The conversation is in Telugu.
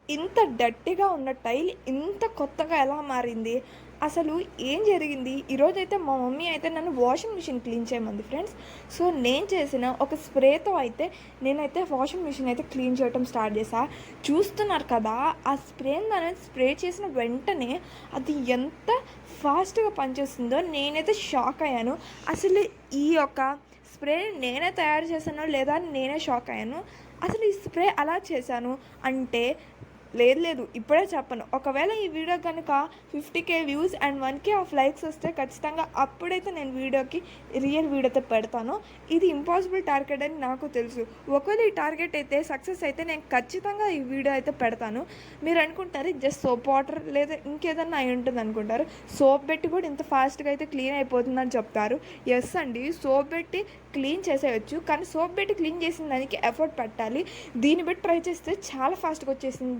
ఇంత డర్టీగా ఉన్న టైల్ ఇంత కొత్తగా ఎలా మారింది? అసలు ఏం జరిగింది? ఈరోజైతే మా మమ్మీ అయితే నన్ను వాషింగ్ మిషన్ క్లీన్ చేయమంది ఫ్రెండ్స్. సో, నేను చేసిన ఒక స్ప్రేతో అయితే నేనైతే వాషింగ్ మిషన్ అయితే క్లీన్ చేయటం స్టార్ట్ చేశా. చూస్తున్నారు కదా! ఆ స్ప్రేని స్ప్రే చేసిన వెంటనే అది ఎంత ఫాస్ట్‌గా పనిచేస్తుందో నేనైతే షాక్ అయ్యాను. అసలు ఈ యొక్క స్ప్రే నేనే తయారు చేశానో లేదా అని నేనే షాక్ అయ్యాను. అసలు ఈ స్ప్రే ఎలా చేశాను అంటే లేదు. ఇప్పుడే చెప్పను. ఒకవేళ ఈ వీడియో గనుక 50,000 వ్యూస్ అండ్ 1,000 ఆఫ్ లైక్స్ వస్తే ఖచ్చితంగా అప్పుడైతే నేను వీడియోకి రియల్ వీడియోతో పెడతాను. ఇది ఇంపాసిబుల్ టార్గెట్ అని నాకు తెలుసు. ఒకవేళ ఈ టార్గెట్ అయితే సక్సెస్ అయితే నేను ఖచ్చితంగా ఈ వీడియో అయితే పెడతాను. మీరు అనుకుంటారు జస్ట్ సోప్ వాటర్ లేదా ఇంకేదన్నా అయి ఉంటుంది అనుకుంటారు. సోప్ పెట్టి కూడా ఇంత ఫాస్ట్‌గా అయితే క్లీన్ అయిపోతుందని చెప్తారు. యెస్ అండి. సోప్ పెట్టి క్లీన్ చేసేయొచ్చు. కానీ సోప్ పెట్టి క్లీన్ చేసిన దానికి ఎఫర్ట్ పెట్టాలి. దీన్ని బట్టి ట్రై చేస్తే చాలా ఫాస్ట్‌గా వచ్చేసింది.